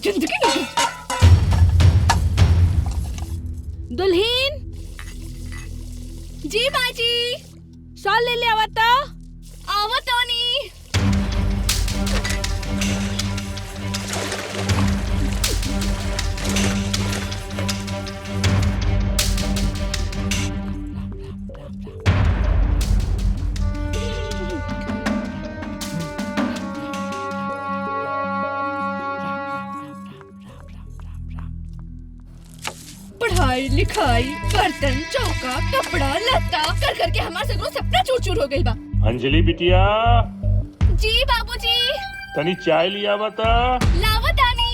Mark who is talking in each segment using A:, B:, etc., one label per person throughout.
A: जिंदगी नहीं। दुल्हीन जी बाजी, शॉल ले ले आवता। आवतानी। पढ़ाई लिखाई बर्तन चौका कपड़ा लत्ता कर करके हमारे सगरो सपना चूर चूर हो गई बा।
B: अंजलि बिटिया,
A: जी बाबूजी।
B: तनी चाय लिया बता।
A: लावतानी।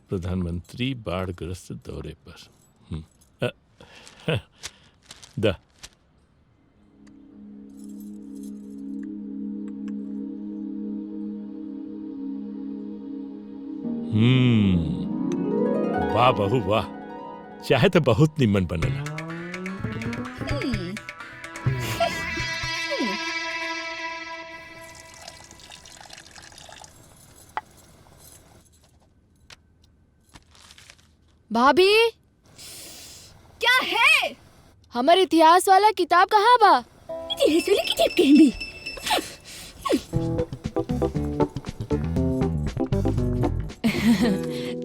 B: प्रधानमंत्री बाढ़ग्रस्त दौरे पर। दा वाह बहू वाह, चाहे तो बहुत निमन बनला।
C: भाभी,
A: क्या है?
C: हमारे इतिहास वाला किताब कहाँ बा?
A: इतिहास वाली किताब कहीं भी।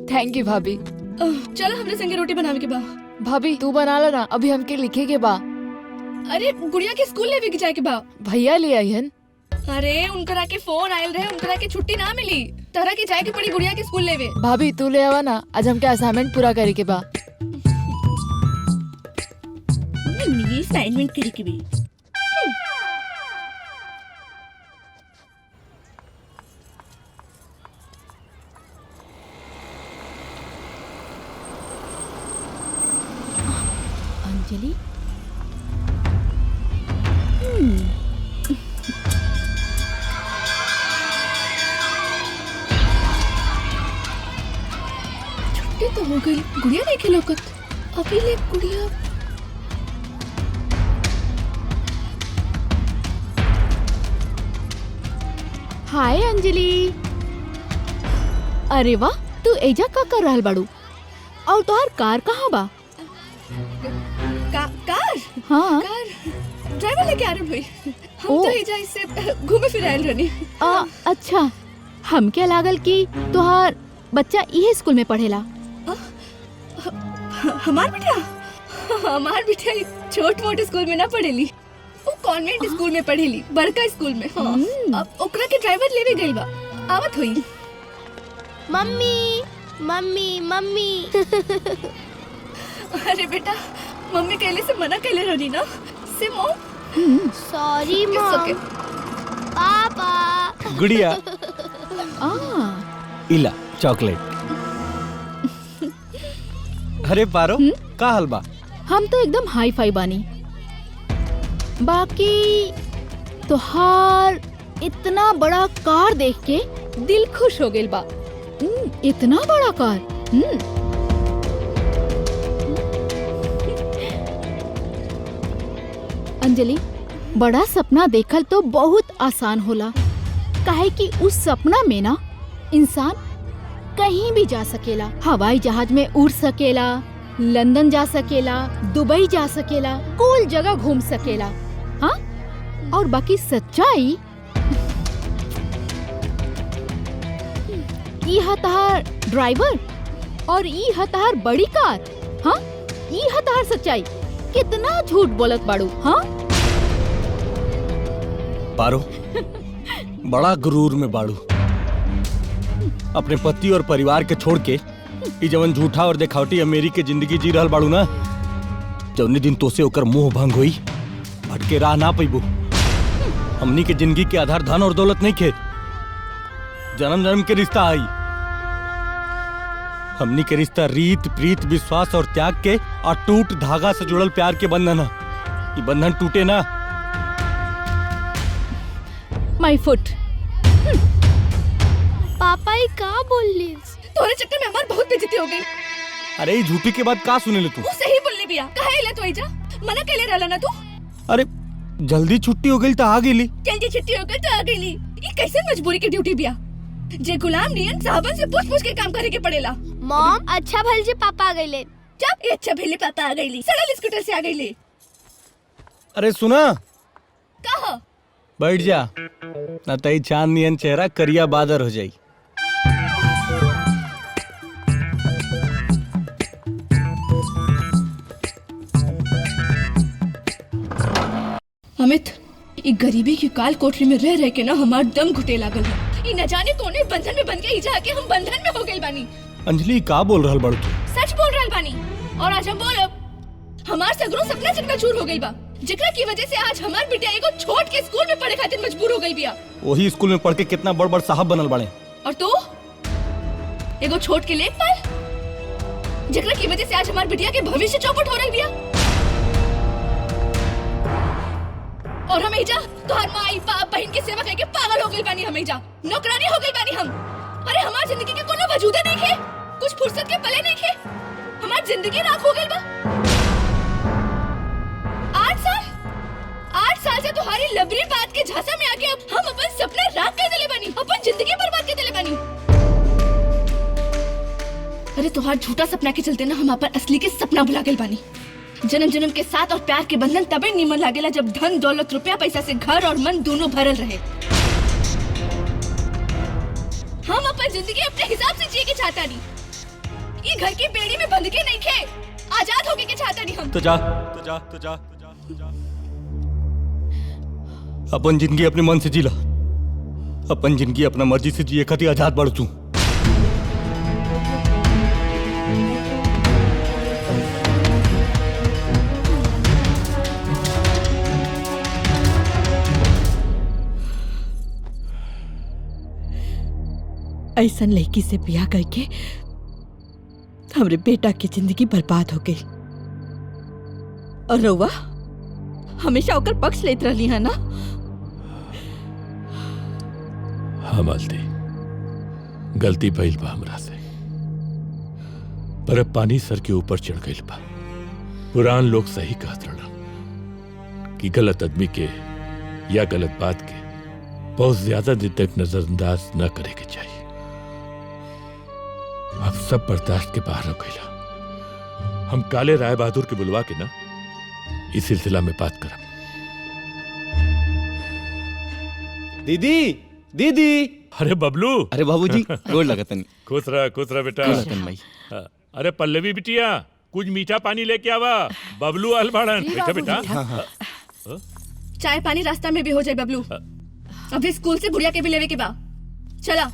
C: थैंक यू भाभी।
A: चलो हमरे संगे रोटी बनावे के बा।
C: भाभी तू बना लो ना, अभी हमके लिखे के बा।
A: अरे गुड़िया के स्कूल लेवे के जाए के बा।
C: भैया ले आई हन।
A: अरे उनकरा के फोन आयल रहे, उनकरा के छुट्टी ना मिली, तरह के जाए के पड़ी गुड़िया के स्कूल लेवे।
C: भाभी तू ले आवा ना, आज हमके असाइनमेंट पूरा करे के बा।
A: ये असाइनमेंट करे के बा। अंजलि छुट्टी तो हो गई, गुड़िया नहीं खिलौकत। अभी ले गुड़िया।
D: हाय अंजलि। अरे वाह, तू एजा का कर रहल बाड़ू? और तोहार कार कहाँ बा?
A: कार?
D: हाँ।
A: कार ड्राइवर लेके आ रहे भाई। हम
D: ओ।
A: तो एजा इससे घूमे फिरे आयल रहनी।
D: अच्छा, हमके लागल कि तोहार बच्चा इहे स्कूल में पढ़ेला।
A: हमार बिटिया छोट मोट स्कूल में ना पढ़ेली, वो कॉन्वेंट स्कूल में पढ़ेली, बड़का स्कूल में। हाँ। अब ओकरा के ड्राइवर लेवे गई बा, आवत हुई।
D: Mummy mummy mummy.
A: अरे बेटा, मम्मी कहले से मना कहले रहनी ना। सिमो
D: सॉरी
A: It's
D: मॉम।
A: okay.
D: पापा।
E: गुड़िया इला चॉकलेट। अरे पारो, का हाल बा?
D: हम तो एकदम हाई फाई बानी। बाकी तोहार इतना बड़ा कार देख के दिल खुश हो गइल बा। इतना बड़ा कार। अंजलि, बड़ा सपना देखल तो बहुत आसान होला, काहे कि उस सपना में ना इंसान कहीं भी जा सकेला। हवाई जहाज में उड़ सकेला, लंदन जा सकेला, दुबई जा सकेला, कोई जगह घूम सकेला। हाँ, और बाकी सच्चाई ई हतार ड्राइवर और ई हतार बड़ी कार। हाँ, ई हतार सच्चाई। कितना झूठ बोलत बाड़ू। हाँ
E: पारो, बड़ा गुरूर में बाड़ू। अपने पति और परिवार के छोड़ के ई जवन झूठा और दिखावटी अमेरी के जिंदगी जी रहल बाड़ू ना, जौने दिन तोसे ओकर मुंह भंग होई, भटके राह ना पैबू। हमनी के जिंदगी के आधार धन और दौलत नहीं खे, जन्म जन्म के रिश्ता आई। हमनी के रिश्ता रीत प्रीत विश्वास और त्याग के अटूट धागा से जुड़ल प्यार के बंधन है। ये बंधन टूटे ना
D: माय फुट।
F: पापा ये का बोलली?
A: तोरे चक्कर में हमार बहुत बेइज्जती हो गई।
E: अरे ई झूठी के बाद का सुने ले तू?
A: वो सही बोलली बिया। काहे ले तो आइजा? मना कैले रहला ना तू?
E: अरे जल्दी छुट्टी हो गई तो आ गेली।
A: जल्दी छुट्टी हो गई तो आ गईली। ये कैसे मजबूरी की ड्यूटी बिया? जे गुलाम नियन साहबन से पूछ-पूछ के काम करे के पड़ेला।
F: मॉम अच्छा भल जी पापा आ गईले।
A: जब ये अच्छा भेले पापा आ गईली। सड़ल स्कूटर से आ गईली।
E: अरे सुना,
A: कहा?
E: बैठ जा, ना तई चांद नियन चेहरा करिया बादर हो जाई।
A: अमित, ई गरीबी की काल कोठरी में रह रह के ना हमार दम घुटे लागल है। ई न जाने कोने बंधन में बंध के ही जाके हम बंधन में हो गइल बानी।
E: अंजलि का बोल रहल बाड़ू तू?
A: सच बोल रहल बानी। और आज हम बोलब हमार सगरो सपना चकनाचूर हो गइल बा, जेकरा की वजह से आज हमार बिटिया एगो छोट के स्कूल में पढ़े खातिर मजबूर हो गई बिया।
E: वही स्कूल में पढ़ के कितना बड़ बड़ साहब बनल बाड़े।
A: और तू एगो छोट के लेखपाल, जेकरा की वजह से आज हमार बिटिया के भविष्य चौपट हो रही बिया। और हम एजा तोहर माई बाप बहन के सेवा करके पागल हो गइल बानी। हम एजा नौकरानी हो गइल बानी हम। अरे हमार जिंदगी के कोनो वजूदे नहीं खे, कुछ फुर्सत के पले नहीं खे। हमार जिंदगी राख हो गइल बा। 8 साल से तुम्हारी लबरी बात के झांसा में आके अब हम अपन सपना राख कर देले बानी, अपन जिंदगी बर्बाद कर देले बानी। अरे तुम्हार झूठा सपना के चलते ना हम अपन असली के सपना भुला गइल बानी। जन्म जन्म के साथ और प्यार के बंधन तबे निमन लागेला जब धन दौलत रुपया पैसा से घर और मन दोनों भरल रहे। हम अपन जिंदगी अपने हिसाब से जिए के चाहता नहीं। ये घर की बेड़ी में बंध के नहीं खे, आजाद होके के चाहता नहीं हम।
E: तो जा अपन जिंदगी अपने मन से जीला। अपन जिंदगी अपना मर्जी से जिए खातिर आजाद बाड़ू तू।
G: ऐसन लड़की से ब्याह करके हमरे बेटा की जिंदगी बर्बाद हो गई। और रउआ हमेशा ओकर पक्ष लेत रहली है ना?
B: हाँ मालती, गलती भइल बा हमरा से, पर अब पानी सर के ऊपर चढ़ गइल बा। पुरान लोग सही कहत रहलन कि गलत आदमी के या गलत बात के बहुत ज्यादा दिन तक नजरअंदाज न करे के चाहिए। अब सब बर्दाश्त के बाहर हो गइला। हम काले राय बहादुर के बुलवा के ना इस सिलसिला में बात करब।
E: दीदी दीदी।
B: अरे बबलू।
E: अरे बाबूजी गोड़ लगतन।
B: खुश रह बेटा।
E: भाई।
B: अरे पल्लवी बिटिया, कुछ मीठा पानी लेके आवा। बबलू आल बाड़न। बेटा बेटा।
A: चाय पानी रास्ता में भी हो जाए बबलू। अभी स्कूल से गुड़िया के भी लेवे के बा। चला।